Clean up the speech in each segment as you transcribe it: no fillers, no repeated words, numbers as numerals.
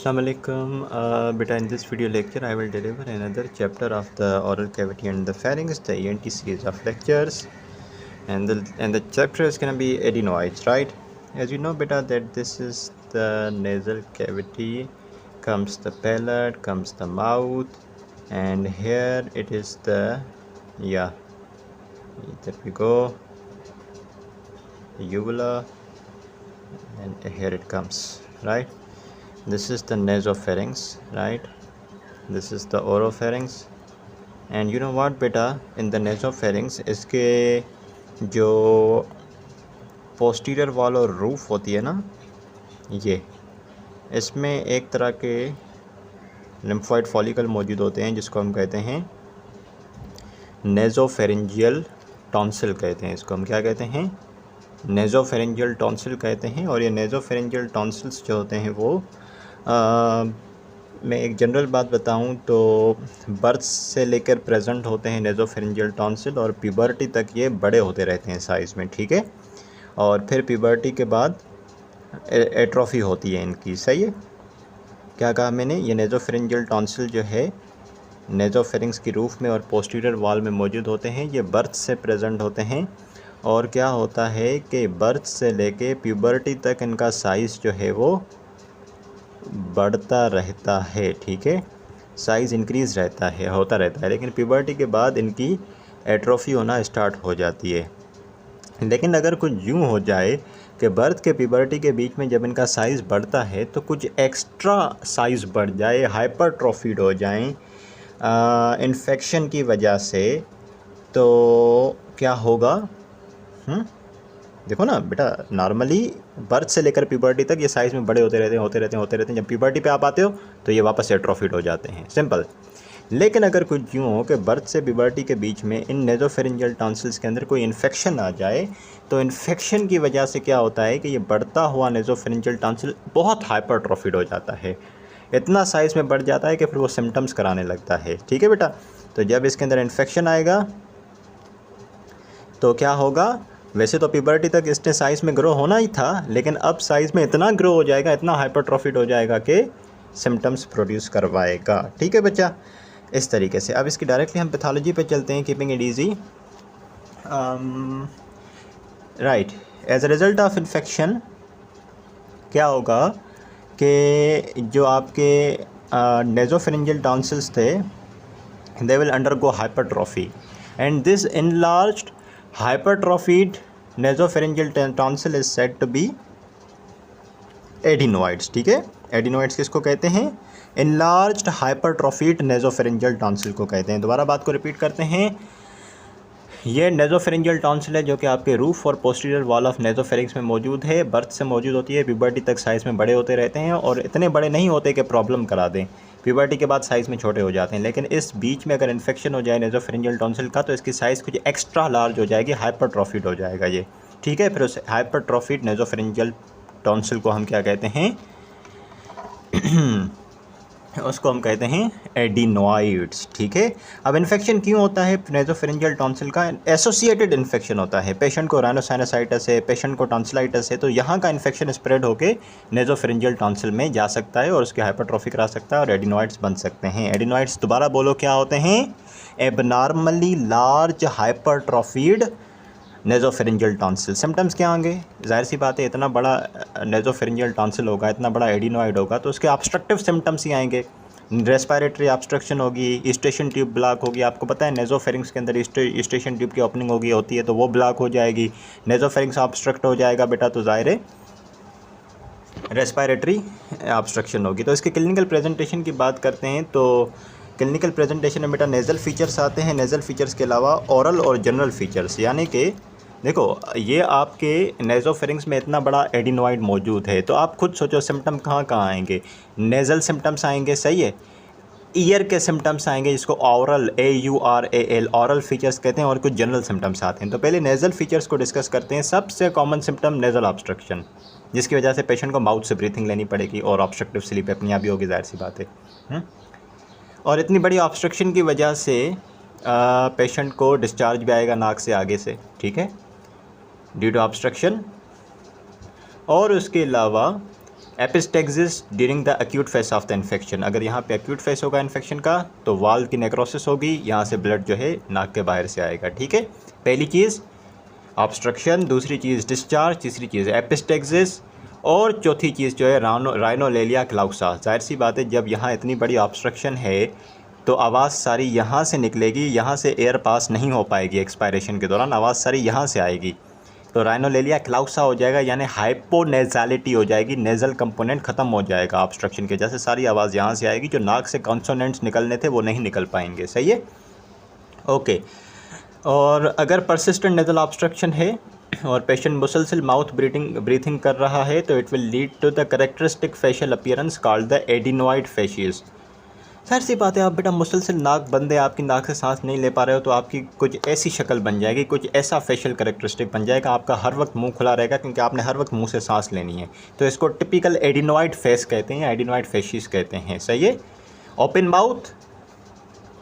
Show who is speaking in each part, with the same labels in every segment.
Speaker 1: Assalamu alaikum. Beta, in this video lecture, I will deliver another chapter of the oral cavity and the pharynx, the ENT series of lectures, and the chapter is gonna be adenoids, right? As you know, beta, that this is the nasal cavity, comes the palate, comes the mouth, and here it is the there we go, uvula, and here it comes, right? This is the nasopharynx, right? This is the oropharynx, and you know what beta, in the nasopharynx इसके जो posterior wall और roof होती है ना, ये इसमें एक तरह के lymphoid follicle मौजूद होते हैं जिसको हम कहते हैं nasopharyngeal tonsil कहते हैं। इसको हम क्या कहते हैं? nasopharyngeal tonsil कहते हैं। और ये nasopharyngeal tonsils जो होते हैं वो मैं एक जनरल बात बताऊं तो बर्थ से लेकर प्रेजेंट होते हैं नेज़ोफेरेंजियल टॉन्सिल, और प्यूबर्टी तक ये बड़े होते रहते हैं साइज़ में, ठीक है। और फिर प्यूबर्टी के बाद एट्रोफी होती है इनकी, सही है। क्या कहा मैंने? ये नेज़ोफेरेंजियल टॉन्सिल जो है नेज़ोफेरिंक्स की रूफ में और पोस्टीरियर वॉल में मौजूद होते हैं। ये बर्थ से प्रेजेंट होते हैं, और क्या होता है कि बर्थ से लेके प्यूबर्टी तक इनका साइज़ जो है वो बढ़ता रहता है, ठीक है। साइज़ इंक्रीज़ होता रहता है, लेकिन प्यूबर्टी के बाद इनकी एट्रोफी होना स्टार्ट हो जाती है। लेकिन अगर कुछ यूँ हो जाए कि बर्थ के प्यूबर्टी के बीच में जब इनका साइज़ बढ़ता है तो कुछ एक्स्ट्रा साइज़ बढ़ जाए, हाइपरट्रोफीड हो जाएं इन्फेक्शन की वजह से, तो क्या होगा? देखो ना बेटा, नॉर्मली बर्थ से लेकर प्यूबर्टी तक ये साइज़ में बड़े होते रहते हैं। जब प्यूबर्टी पे आप आते हो तो ये वापस एट्रोफिड हो जाते हैं, सिंपल। लेकिन अगर कुछ यूँ हो कि बर्थ से प्यूबर्टी के बीच में इन नेज़ोफेरेंजियल टॉन्सिल्स के अंदर कोई इन्फेक्शन आ जाए, तो इन्फेक्शन की वजह से क्या होता है कि ये बढ़ता हुआ नेज़ोफेरेंजियल टॉन्सिल बहुत हाइपरट्रोफिड हो जाता है, इतना साइज़ में बढ़ जाता है कि फिर वो सिम्टम्स कराने लगता है, ठीक है बेटा। तो जब इसके अंदर इन्फेक्शन आएगा तो क्या होगा? वैसे तो प्यूबर्टी तक इसने साइज़ में ग्रो होना ही था, लेकिन अब साइज़ में इतना ग्रो हो जाएगा, इतना हाइपरट्रोफिड हो जाएगा कि सिम्टम्स प्रोड्यूस करवाएगा, ठीक है बच्चा। इस तरीके से अब इसकी डायरेक्टली हम पैथोलॉजी पे चलते हैं, keeping it easy. Right, as a result of infection क्या होगा कि जो आपके नेज़ोफेरेंजियल टॉन्सिल्स थे, they will undergo hypertrophy, and this enlarged hypertrophied nasopharyngeal tonsil is said to be adenoids, ठीक है। adenoids किसको कहते हैं? enlarged hypertrophied nasopharyngeal tonsil को कहते हैं। दोबारा बात को रिपीट करते हैं। ये नेज़ोफेरेंजियल टॉन्सिल है जो कि आपके रूफ और पोस्टीरियर वॉल ऑफ नेज़ोफेरिंक्स में मौजूद है, बर्थ से मौजूद होती है, प्यूबर्टी तक साइज़ में बड़े होते रहते हैं, और इतने बड़े नहीं होते कि प्रॉब्लम करा दें। प्यूबर्टी के बाद साइज़ में छोटे हो जाते हैं, लेकिन इस बीच में अगर इन्फेक्शन हो जाए नेज़ोफेरेंजियल टॉन्सिल का तो इसकी साइज़ कुछ एक्स्ट्रा लार्ज हो जाएगी, हाइपरट्रोफिड हो जाएगा ये, ठीक है। फिर उस हाइपरट्रोफिड नेज़ोफेरेंजियल टॉन्सिल को हम क्या कहते हैं? उसको हम कहते हैं एडिनोइड्स, ठीक है। अब इन्फेक्शन क्यों होता है नेज़ोफेरेंजियल टॉन्सिल का? एसोसिएटेड इन्फेक्शन होता है। पेशेंट को राइनोसाइनसाइटिस है, पेशेंट को टॉन्सिलाइटिस है, तो यहाँ का इन्फेक्शन स्प्रेड होकर नेज़ोफेरेंजियल टॉन्सिल में जा सकता है और उसकी हाइपरट्रोफी करा सकता है और एडिनोइड्स बन सकते हैं। एडिनोइड्स दोबारा बोलो क्या होते हैं? Abnormally large hypertrophied nasopharyngeal tonsil. Symptoms क्या होंगे? जाहिर सी बात है, इतना बड़ा नेज़ोफेरेंजियल टॉन्सिल होगा, इतना बड़ा एडिनोइड होगा, तो उसके ऑब्स्ट्रक्टिव सिम्टम्स ही आएंगे। रेस्पिरेटरी ऑब्स्ट्रक्शन होगी, ईस्टेशन ट्यूब ब्लॉक होगी। आपको पता है नेज़ोफेरिंक्स के अंदर ईस्टेशन ट्यूब की ओपनिंग होती है, तो वो ब्लॉक हो जाएगी। नेज़ोफेरिंक्स ऑब्स्ट्रक्ट हो जाएगा बेटा, तो ज़ाहिर है रेस्पिरेटरी ऑब्स्ट्रक्शन होगी। तो इसके क्लिनिकल प्रेजेंटेशन की बात करते हैं तो क्लिनिकल प्रेजेंटेशन में बेटा नेज़ल फीचर्स आते हैं। नेज़ल फीचर्स के अलावा ओरल और जनरल फीचर्स, यानी कि देखो ये आपके नेज़ोफेरिंक्स में इतना बड़ा एडिनोइड मौजूद है, तो आप खुद सोचो सिम्टम कहाँ कहाँ आएंगे? नेज़ल सिम्टम्स आएंगे, सही है। ईयर के सिम्टम्स आएंगे जिसको ऑरल AURAL ऑरल फीचर्स कहते हैं, और कुछ जनरल सिम्टम्स आते हैं। तो पहले नेज़ल फीचर्स को डिस्कस करते हैं। सबसे कॉमन सिम्टम नेज़ल ऑब्स्ट्रक्शन, जिसकी वजह से पेशेंट को माउथ से ब्रीथिंग लेनी पड़ेगी और ऑब्स्ट्रक्टिव स्लीप अपनी भी होगी, जाहिर सी बात है। और इतनी बड़ी ऑब्स्ट्रक्शन की वजह से पेशेंट को डिस्चार्ज भी आएगा नाक से आगे से, ठीक है, ड्यू टू ऑब्स्ट्रक्शन। और उसके अलावा epistaxis during the acute face of the infection, अगर यहाँ पे एक्यूट फेस होगा इन्फेक्शन का तो वाल्व की नेक्रोसिस होगी, यहाँ से ब्लड जो है नाक के बाहर से आएगा। ठीक है, पहली चीज़ ऑब्स्ट्रक्शन, दूसरी चीज़ डिस्चार्ज, तीसरी चीज़ एपिस्टेक्सिस, और चौथी चीज़ जो है राइनोलेलिया क्लाउसा। जाहिर सी बात है, जब यहाँ इतनी बड़ी ऑब्स्ट्रक्शन है तो आवाज़ सारी यहाँ से निकलेगी, यहाँ से एयर पास नहीं हो पाएगी, एक्सपायरेशन के दौरान आवाज़ सारी यहाँ से आएगी, तो राइनोलेलिया क्लाउसा हो जाएगा, यानी हाइपोनेज़ालिटी हो जाएगी, नेज़ल कंपोनेंट ख़त्म हो जाएगा ऑब्स्ट्रक्शन के, जैसे सारी आवाज़ यहाँ से आएगी, जो नाक से कॉन्सोनेंट्स निकलने थे वो नहीं निकल पाएंगे। सही है, ओके। और अगर परसिस्टेंट नेज़ल ऑब्स्ट्रक्शन है और पेशेंट मुसलसल माउथ ब्रीथिंग कर रहा है तो it will lead to the characteristic facial appearance called the adenoid facies. सर सी बात है, आप बेटा मुसलसल नाक बंद है, आपकी नाक से सांस नहीं ले पा रहे हो, तो आपकी कुछ ऐसी शक्ल बन जाएगी, कुछ ऐसा फेशियल कैरेक्टरिस्टिक बन जाएगा, आपका हर वक्त मुंह खुला रहेगा क्योंकि आपने हर वक्त मुंह से सांस लेनी है, तो इसको टिपिकल एडिनोइड फेस कहते हैं, एडिनोइड फेशिस कहते हैं। सही है, ओपन माउथ,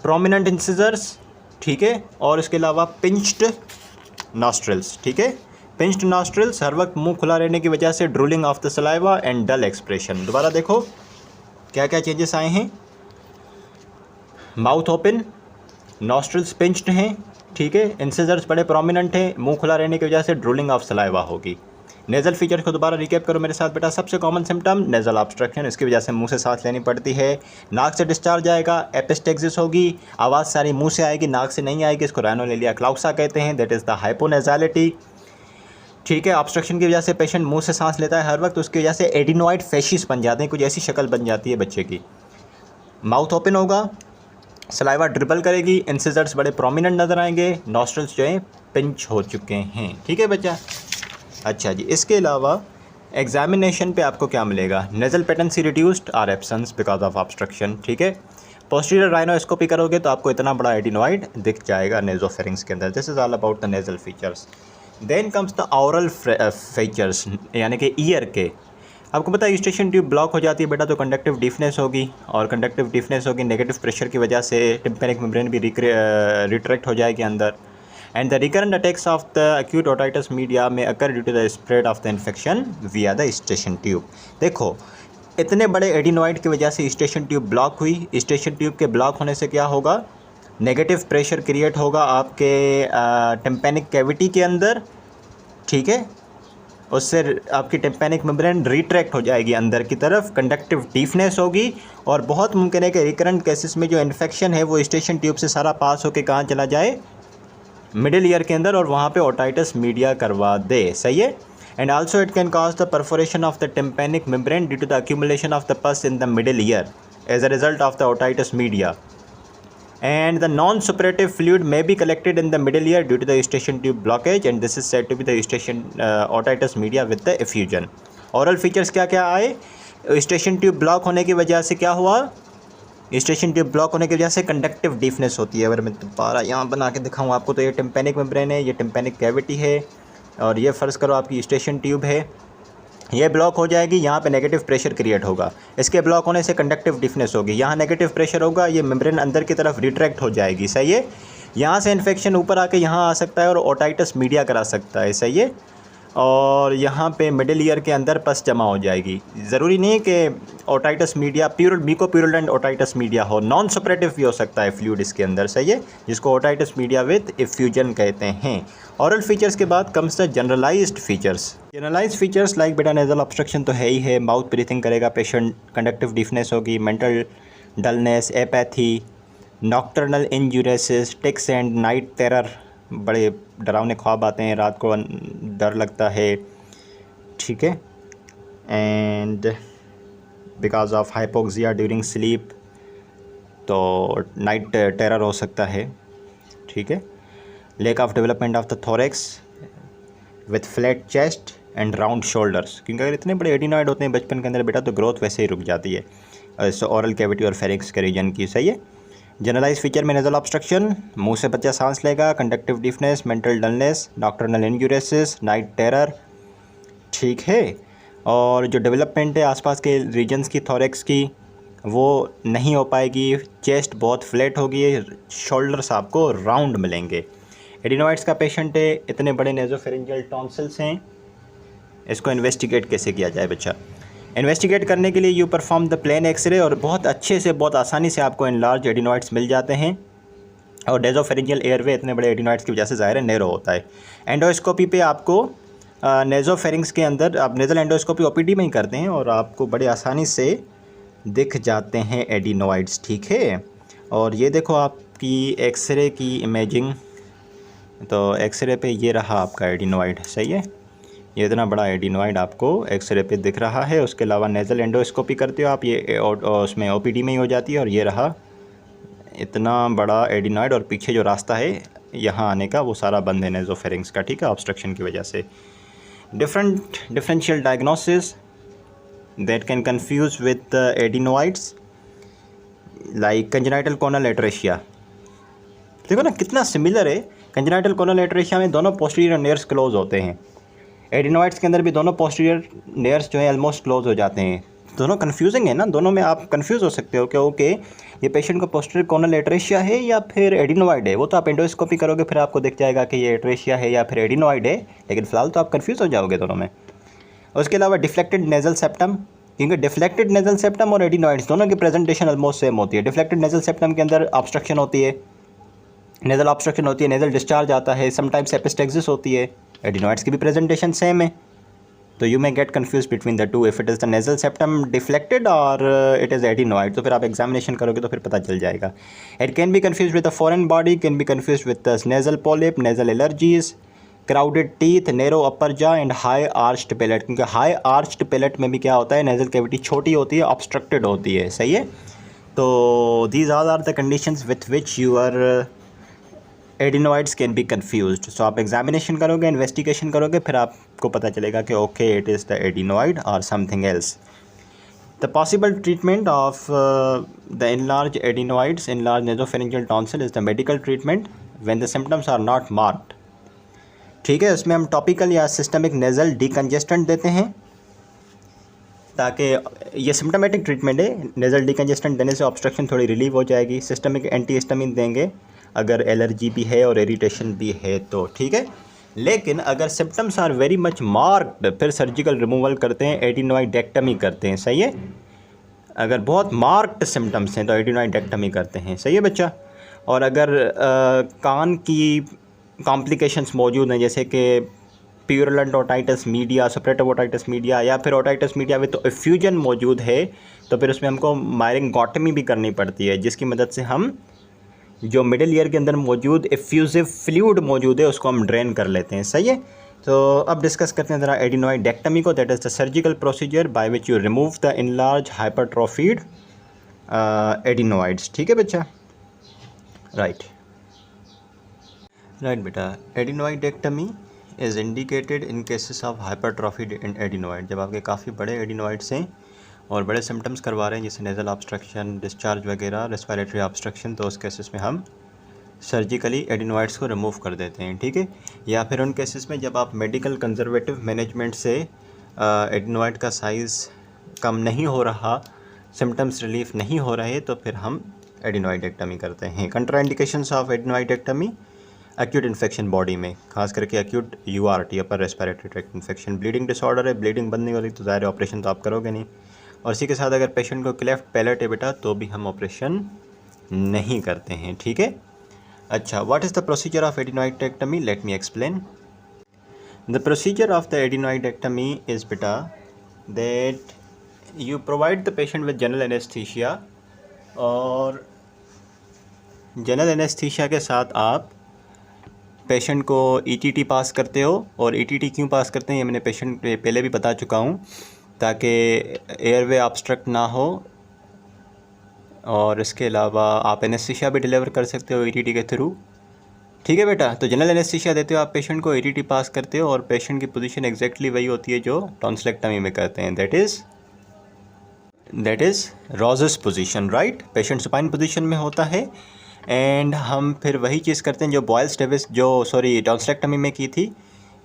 Speaker 1: प्रोमिनेंट इंसिजर्स, ठीक है, और इसके अलावा पिंच्ड नॉस्ट्रल्स। ठीक है, पिंच्ड नॉस्ट्रल्स, हर वक्त मुंह खुला रहने की वजह से drooling of the saliva and dull expression. दोबारा देखो क्या क्या चेंजेस आए हैं। माउथ ओपन, नॉस्ट्रल्स पिंच्ड हैं, ठीक है, इंसिजर्स बड़े प्रोमिनेंट हैं, मुंह खुला रहने की वजह से ड्रूलिंग ऑफ सलाइवा होगी। नेज़ल फीचर को दोबारा रिकैप करो मेरे साथ बेटा। सबसे कॉमन सिम्टम नेज़ल ऑब्स्ट्रक्शन, इसकी वजह से मुंह से सांस लेनी पड़ती है, नाक से डिस्चार्ज आएगा, एपिस्टेक्सिस होगी, आवाज़ सारी मुंह से आएगी, नाक से नहीं आएगी, इसको राइनोलेलिया क्लाउसा कहते हैं, दैट इज़ द हाइपोनेज़ालिटी। ठीक है, ऑब्स्ट्रक्शन की वजह से पेशेंट मुंह से सांस लेता है हर वक्त, उसकी वजह से एडिनोइड फेशिस बन जाते हैं, कुछ ऐसी शक्ल बन जाती है बच्चे की। माउथ ओपन होगा, सलाइवा ड्रिबल करेगी, इंसिजर्स बड़े प्रोमिनेंट नज़र आएंगे, नॉस्ट्रल्स जो हैं पिंच हो चुके हैं। ठीक है बच्चा, अच्छा जी। इसके अलावा एग्जामिनेशन पे आपको क्या मिलेगा, nasal patency reduced or absence because of obstruction. ठीक है, पोस्टीरियर राइनोस्कोपी करोगे तो आपको इतना बड़ा एडिनोइड दिख जाएगा नेज़ोफेरिंक्स के अंदर। This is all about the nasal features. Then comes the oral features, यानी कि ईयर के। आपको पता है स्टेशन ट्यूब ब्लॉक हो जाती है बेटा तो कंडक्टिव डिफनेस होगी, और कंडक्टिव डिफनेस होगी नेगेटिव प्रेशर की वजह से टिम्पैनिक मेम्ब्रेन भी रिट्रैक्ट हो जाएगी अंदर, and the recurrent attacks of the acute otitis media में occur due to the spread of the infection via the station tube. देखो इतने बड़े एडिनोइड की वजह से स्टेशन ट्यूब ब्लॉक हुई, स्टेशन ट्यूब के ब्लॉक होने से क्या होगा, नेगेटिव प्रेशर क्रिएट होगा आपके टिम्पैनिक कैविटी के अंदर। ठीक है, उससे आपकी टिम्पैनिक मेम्ब्रेन रिट्रैक्ट हो जाएगी अंदर की तरफ, कंडक्टिव डीफनेस होगी, और बहुत मुमकिन है कि रिकरेंट केसेस में जो इन्फेक्शन है वो स्टेशन ट्यूब से सारा पास होकर कहाँ चला जाए, मिडिल ईयर के अंदर, और वहाँ पे ओटाइटिस मीडिया करवा दे। सही है, and also it can cause the perforation of the tympanic membrane due to the accumulation of the pus in the middle ear as a result of the otitis media, and the non-suppurative fluid may be collected in the middle ear due to the eustachian tube blockage, and this is said to be the eustachian otitis media with the effusion. Oral features क्या क्या आए, eustachian tube block होने की वजह से क्या हुआ, eustachian tube block होने की वजह से कंडक्टिव डीफनेस होती है। अगर मैं दोबारा यहाँ बना के दिखाऊँ आपको, तो ये टिम्पैनिक मेम्ब्रेन है, ये टिम्पैनिक कैविटी है, और ये फ़र्ज़ करो आपकी eustachian ट्यूब है, ये ब्लॉक हो जाएगी, यहाँ पे नेगेटिव प्रेशर क्रिएट होगा, इसके ब्लॉक होने से कंडक्टिव डिफनेस होगी, यहाँ नेगेटिव प्रेशर होगा, ये मेम्ब्रेन अंदर की तरफ रिट्रैक्ट हो जाएगी। सही है, यहाँ से इन्फेक्शन ऊपर आके यहाँ आ सकता है और ओटाइटिस मीडिया करा सकता है। सही है, और यहाँ पे मिडिल ईयर के अंदर पस जमा हो जाएगी। ज़रूरी नहीं कि ओटाइटिस मीडिया म्यूकोप्यूरुलेंट ओटाइटिस मीडिया हो, नॉन सपरेटिव भी हो सकता है फ्लूइड इसके अंदर। सही है, जिसको ओटाइटिस मीडिया विद इफ्यूजन कहते हैं। ऑरल फीचर्स के बाद comes the generalised features. Generalised features like बेटा नेज़ल ऑब्स्ट्रक्शन तो है ही है, माउथ ब्रीथिंग करेगा पेशेंट, कंडक्टिव डिफनेस होगी, mental dullness, apathy, nocturnal enuresis, tics and night terror, बड़े डरावने ख्वाब आते हैं, रात को डर लगता है। ठीक है, and because of hypoxia during sleep तो नाइट टेरर हो सकता है। ठीक है, lack of development of the thorax with flat chest and round shoulders, क्योंकि अगर इतने बड़े एडिनॉइड होते हैं बचपन के अंदर बेटा तो ग्रोथ वैसे ही रुक जाती है ओरल कैविटी और फेरिंक्स के रीजन की। सही है, जनरलाइज फीचर में नेज़ल ऑब्स्ट्रक्शन, मुंह से बच्चा सांस लेगा, conductive deafness, mental dullness, nocturnal enuresis, night terror. ठीक है, और जो डेवलपमेंट है आसपास के रीजन्स की थोरेक्स की वो नहीं हो पाएगी, चेस्ट बहुत फ्लैट होगी, शोल्डर्स आपको राउंड मिलेंगे। एडिनोइड्स का पेशेंट है, इतने बड़े नेज़ोफेरिंजियल टॉन्सिल्स हैं, इसको इन्वेस्टिगेट कैसे किया जाए बच्चा। इन्वेस्टिगेट करने के लिए you perform the plain X-ray, और बहुत अच्छे से बहुत आसानी से आपको एनलार्ज एडिनॉइड्स मिल जाते हैं। और नेज़ोफेरिंजियल एयरवे इतने बड़े एडिनॉइड्स की वजह से ज़ाहिर है नैरो होता है। एंडोस्कोपी पे आपको नेज़ोफेरिंग्स के अंदर आप नेज़ल एंडोस्कोपी ओपीडी में ही करते हैं और आपको बड़े आसानी से दिख जाते हैं एडिनॉइड्स, ठीक है। और ये देखो आपकी एक्सरे की इमेजिंग, तो एक्सरे पे ये रहा आपका एडिनॉइड, सही है। ये इतना बड़ा एडिनॉइड आपको एक्सरे पे दिख रहा है। उसके अलावा नेज़ल एंडोस्कोपी करते हो आप, ये उसमें ओपीडी में ही हो जाती है। और ये रहा इतना बड़ा एडिनॉइड, और पीछे जो रास्ता है यहाँ आने का वो सारा बंद है नेज़ोफेरिंग्स का, ठीक है, ऑब्स्ट्रक्शन की वजह से। Differential diagnosis that can confuse with adenoids like congenital choanal atresia. देखो ना कितना सिमिलर है। कंजेनाइटल कोनल एट्रेशिया में दोनों पोस्टीरियर नेयर्स क्लोज होते हैं, एडिनॉइड्स के अंदर भी दोनों पोस्टीरियर नेयर्स जो है ऑलमोस्ट क्लोज हो जाते हैं। दोनों कन्फ्यूजिंग है ना, दोनों में आप कंफ्यूज हो सकते हो कि ओके ये पेशेंट को पोस्टीरियर कोनल एट्रेशिया है या फिर एडिनॉइड है। वो तो आप एंडोस्कोपी करोगे फिर आपको दिख जाएगा कि ये एट्रेशिया है या फिर एडिनॉइड है, लेकिन फिलहाल तो आप कंफ्यूज हो जाओगे दोनों में। उसके अलावा डिफ्लेक्टेड नेज़ल सेप्टम, क्योंकि डिफ्लेक्टेड नेज़ल सेप्टम और एडिनॉइड्स दोनों की प्रेजेंटेशन ऑलमोस्ट सेम होती है। डिफ्लेक्टेड नेज़ल सेप्टम के अंदर ऑब्स्ट्रक्शन होती है, नेज़ल ऑब्स्ट्रक्शन होती है, नेज़ल डिस्चार्ज आता है, समटाइम्स एपिस्टेक्सिस होती है। एडिनॉइड्स की भी प्रेजेंटेशन सेम है, तो you may get confuse between the two if it is the nasal septum deflected और इट इज़ एडिनॉइड। तो फिर आप एग्जामिनेशन करोगे तो फिर पता चल जाएगा। It can be confuse with the foreign body, can be confuse with the nasal polyp, nasal allergies, crowded teeth, narrow upper jaw and high arched palate. क्योंकि हाई आर्च्ड पैलेट में भी क्या होता है, नेज़ल कैविटी छोटी होती है, obstructed होती है, सही है। तो these all are the conditions with which your adenoids can be confused. So आप एग्जामिनेशन करोगे, इन्वेस्टिगेशन करोगे, फिर आपको पता चलेगा कि okay it is the adenoid और something else. The possible treatment of the enlarge adenoids, enlarge nasopharyngeal tonsil is the medical treatment when the symptoms are not marked, ठीक है। उसमें हम टॉपिकल या सिस्टमिक नेज़ल डिकंजेस्टेंट देते हैं ताकि ये सिम्टोमेटिक ट्रीटमेंट है। नेज़ल डिकंजेस्टेंट देने से ऑब्स्ट्रक्शन थोड़ी रिलीव हो जाएगी। सिस्टमिक एंटीहिस्टामिन देंगे अगर एलर्जी भी है और इरिटेशन भी है तो, ठीक है। लेकिन अगर symptoms are very much marked फिर सर्जिकल रिमूवल करते हैं, एडिनॉइडेक्टमी करते हैं, सही है। अगर बहुत मार्क्ड सिम्टम्स हैं तो एडिनॉइडेक्टमी करते हैं, सही है बच्चा। और अगर कान की कॉम्प्लिकेशंस मौजूद हैं जैसे कि purulent otitis media, suppurative otitis media या फिर ओटाइटिस मीडिया विद एफ्यूजन मौजूद है, तो फिर उसमें हमको मायरिंगोटमी भी करनी पड़ती है, जिसकी मदद से हम जो मिडिल ईयर के अंदर मौजूद एफ्यूजिव फ्लूइड मौजूद है उसको हम ड्रेन कर लेते हैं, सही है। तो अब डिस्कस करते हैं ज़रा एडिनॉइडेक्टमी को। That is the surgical procedure by which you remove the enlarge hypertrophied adenoids, ठीक है बच्चा। राइट बेटा, adenoidectomy is indicated in cases of hypertrophied adenoid. जब आपके काफ़ी बड़े एडिनॉइड्स हैं और बड़े सिम्टम्स करवा रहे हैं जैसे नेज़ल ऑब्स्ट्रक्शन, डिस्चार्ज वगैरह, रेस्पिरेटरी ऑब्स्ट्रक्शन, तो उस केसेस में हम सर्जिकली एडिनॉइड्स को रिमूव कर देते हैं, ठीक है। या फिर उन केसेस में जब आप मेडिकल कंजर्वेटिव मैनेजमेंट से एडिनॉइड का साइज़ कम नहीं हो रहा, सिम्टम्स रिलीफ नहीं हो रहे, तो फिर हम एडिनॉइडेक्टमी करते हैं। कंट्राइंडिकेशंस ऑफ एडिनॉइडेक्टमी, एक्यूट इन्फेक्शन बॉडी में, खास करके acute URT, upper respiratory tract infection, bleeding disorder है, ब्लीडिंग बंद नहीं हो रही तो ज़ाहिर ऑपरेशन तो आप करोगे नहीं। और इसी के साथ अगर पेशेंट को क्लेफ्ट पैलेट है बेटा तो भी हम ऑपरेशन नहीं करते हैं, ठीक है। अच्छा, what is the procedure of adenoidectomy, let me explain. The procedure of the adenoidectomy is बेटा that you provide the patient with general anaesthesia, और जनरल एनेस्थीसिया के साथ आप पेशेंट को ETT पास करते हो। और ETT क्यों पास करते हैं ये मैंने पेशेंट पहले भी बता चुका हूँ, ताकि एयरवे ऑब्स्ट्रक्ट ना हो। और इसके अलावा आप एनेस्थीसिया भी डिलीवर कर सकते हो ETT के थ्रू, ठीक है बेटा। तो जनरल एनेस्थीसिया देते हो आप पेशेंट को, ETT पास करते हो, और पेशेंट की पोजीशन एग्जैक्टली वही होती है जो टॉन्सिलेक्टमी में करते हैं, that is Rojas position, right. Patient supine position में होता है। एंड हम फिर वही चीज़ करते हैं जो बॉयल्स डेविस टॉन्सिलेक्टमी में की थी,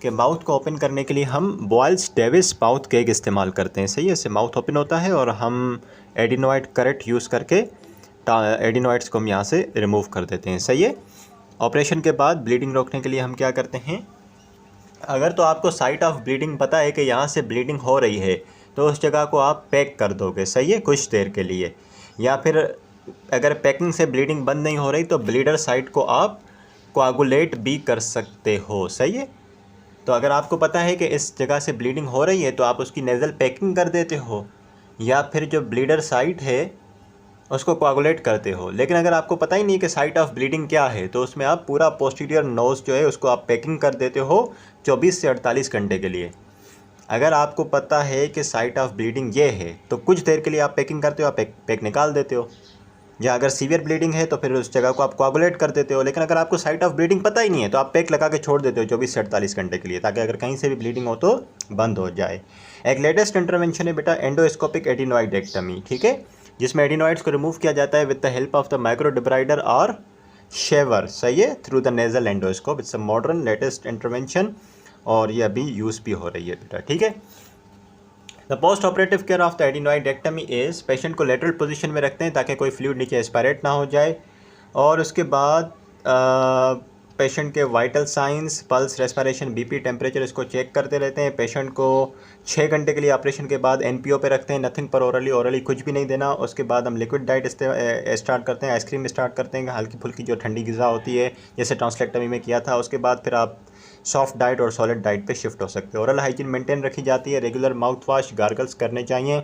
Speaker 1: कि माउथ को ओपन करने के लिए हम बॉयल्स डेविस माउथ केक इस्तेमाल करते हैं, सही है। इससे माउथ ओपन होता है और हम एडिनॉइड करेक्ट यूज़ करके एडिनॉइड्स को हम यहाँ से रिमूव कर देते हैं, सही है। ऑपरेशन के बाद ब्लीडिंग रोकने के लिए हम क्या करते हैं, अगर तो आपको साइट ऑफ ब्लीडिंग पता है कि यहाँ से ब्लीडिंग हो रही है, तो उस जगह को आप पैक कर दोगे, सही है, कुछ देर के लिए। या फिर अगर पैकिंग से ब्लीडिंग बंद नहीं हो रही तो ब्लीडर साइट को आप कोआगुलेट भी कर सकते हो, सही है। तो अगर आपको पता है कि इस जगह से ब्लीडिंग हो रही है तो आप उसकी नेज़ल पैकिंग कर देते हो, या फिर जो ब्लीडर साइट है उसको कोआगुलेट करते हो। लेकिन अगर आपको पता ही नहीं कि साइट ऑफ ब्लीडिंग क्या है तो उसमें आप पूरा पोस्टीरियर नोज़ जो है उसको आप पैकिंग कर देते हो 24 से 48 घंटे के लिए। अगर आपको पता है कि साइट ऑफ ब्लीडिंग ये है तो कुछ देर के लिए आप पैकिंग करते हो, आप पैक निकाल देते हो। या अगर सीवियर ब्लीडिंग है तो फिर उस जगह को आप कोआगुलेट कर देते हो। लेकिन अगर आपको साइट ऑफ ब्लीडिंग पता ही नहीं है तो आप पैक लगा के छोड़ देते हो 24 से 48 घंटे के लिए, ताकि अगर कहीं से भी ब्लीडिंग हो तो बंद हो जाए। एक लेटेस्ट इंटरवेंशन है बेटा एंडोस्कोपिक एडिनोइडेक्टमी, ठीक है, जिसमें एडिनोइड्स को रिमूव किया जाता है with the help of the microdebrider और शेवर, सही है, through the nasal endoscope. It's a modern latest intervention और ये अभी यूज़ भी हो रही है बेटा, ठीक है। The post operative care of the adenoidectomy is, patient को लेटरल पोजीशन में रखते हैं ताकि कोई फ्लूइड नीचे एस्पायरेट ना हो जाए। और उसके बाद पेशेंट के vital science, pulse, respiration, BP, temperature इसको चेक करते रहते हैं। पेशेंट को 6 घंटे के लिए ऑपरेशन के बाद एनपीओ पे रखते हैं, नथिंग पर ओरली कुछ भी नहीं देना। उसके बाद हम लिक्विड डाइट स्टार्ट करते हैं, आइसक्रीम स्टार्ट करते हैं, हल्की फुल्की जो ठंडी ग़िज़ा होती है जैसे टॉन्सिलेक्टमी में किया था। उसके बाद फिर आप सॉफ्ट डाइट और सॉलिड डाइट पे शिफ्ट हो सकते हो। ओरल हाइजीन मेंटेन रखी जाती है, रेगुलर माउथ वॉश, गार्गल्स करने चाहिए,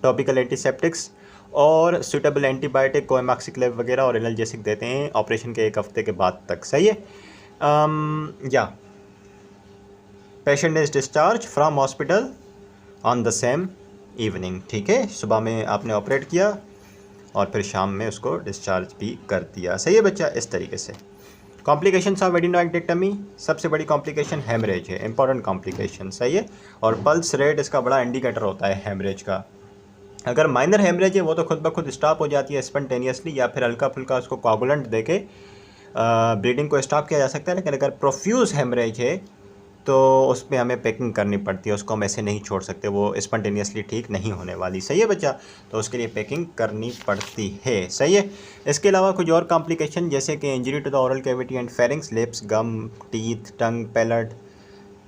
Speaker 1: टॉपिकल एंटीसेप्टिक्स और सूटेबल एंटीबायोटिक, कोएमॉक्सिक्लेव वगैरह और एनाल्जेसिक देते हैं ऑपरेशन के 1 हफ्ते के बाद तक, सही है। या patient is discharge from hospital on the same evening, ठीक है, सुबह में आपने ऑपरेट किया और फिर शाम में उसको डिस्चार्ज भी कर दिया, सही है बच्चा। इस तरीके से कॉम्प्लिकेशंस ऑफ एडिनोइडेक्टमी, सबसे बड़ी कॉम्प्लिकेशन हेमरेज है, इंपॉर्टेंट कॉम्प्लिकेशन, सही है। और पल्स रेट इसका बड़ा इंडिकेटर होता है हेमरेज का। अगर माइनर हेमरेज है वो तो खुद ब खुद स्टॉप हो जाती है स्पॉन्टेनियसली, या फिर हल्का फुल्का उसको कोआगुलेंट देके ब्लीडिंग को स्टॉप किया जा सकता है। लेकिन अगर प्रोफ्यूज हेमरेज है तो उसमें हमें पैकिंग करनी पड़ती है, उसको हम ऐसे नहीं छोड़ सकते, वो स्पॉन्टेनियसली ठीक नहीं होने वाली, सही है बच्चा। तो उसके लिए पैकिंग करनी पड़ती है, सही है। इसके अलावा कुछ और कॉम्प्लिकेशन जैसे कि injury to the oral cavity and pharynx, lips, gum, teeth, tongue, palate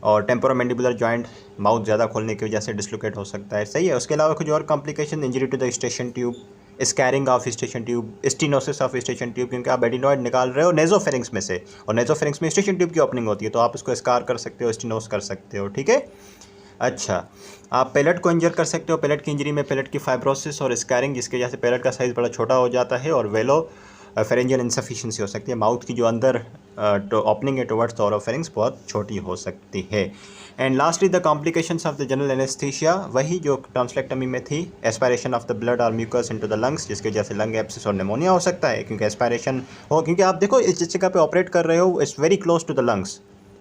Speaker 1: और टेम्पोरोमैंडिबुलर जॉइंट, माउथ ज़्यादा खोलने की वजह से डिसलोकेट हो सकता है, सही है। उसके अलावा कुछ और complication, injury to the station tube, scarring of station tube, stenosis of station tube, क्योंकि आप एडिनोइड निकाल रहे हो नेजोफेरिंग्स में से, और नेजोफेरिंग्स में स्टेशन ट्यूब की ओपनिंग होती है, तो आप उसको स्कार कर सकते हो, स्टीनोस कर सकते हो, ठीक है। अच्छा, आप पैलेट को इंजर कर सकते हो, पैलेट की इंजरी में पैलेट की फाइब्रोसिस और स्कैरिंग, जिसकी वजह से पैलेट का साइज़ बड़ा छोटा हो जाता है, और वेलो फेरेंजियल इंसफिशिएंसी हो सकती है, माउथ की जो अंदर ओपनिंग है टुवर्ड्स द ओरोफेरिंग्स बहुत छोटी हो सकती है। And lastly the complications of the general anaesthesia, वही जो टॉन्सिलेक्टमी में थी, एस्पायरेशन ऑफ द ब्लड और म्यूकस इनटू द लंग्स, जिसकी वजह से लंग एब्सिस और निमोनिया हो सकता है, क्योंकि एस्पायरेशन हो, क्योंकि आप देखो इस जगह पे ऑपरेट कर रहे हो, it's very close to the lungs,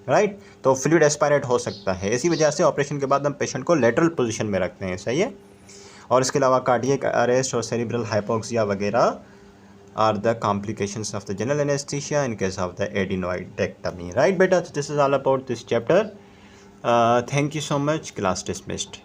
Speaker 1: right, तो फ्लूइड एस्पायरेट हो सकता है। इसी वजह से ऑपरेशन के बाद हम पेशेंट को लेटरल पोजीशन में रखते हैं, सही है। और इसके अलावा कार्डियक अरेस्ट और सेरिब्रल हाइपोक्सिया वगैरह are the complications of the general anesthesia in case of the adenoidectomy, right beta? So this is all about this chapter. Thank you so much. Class dismissed.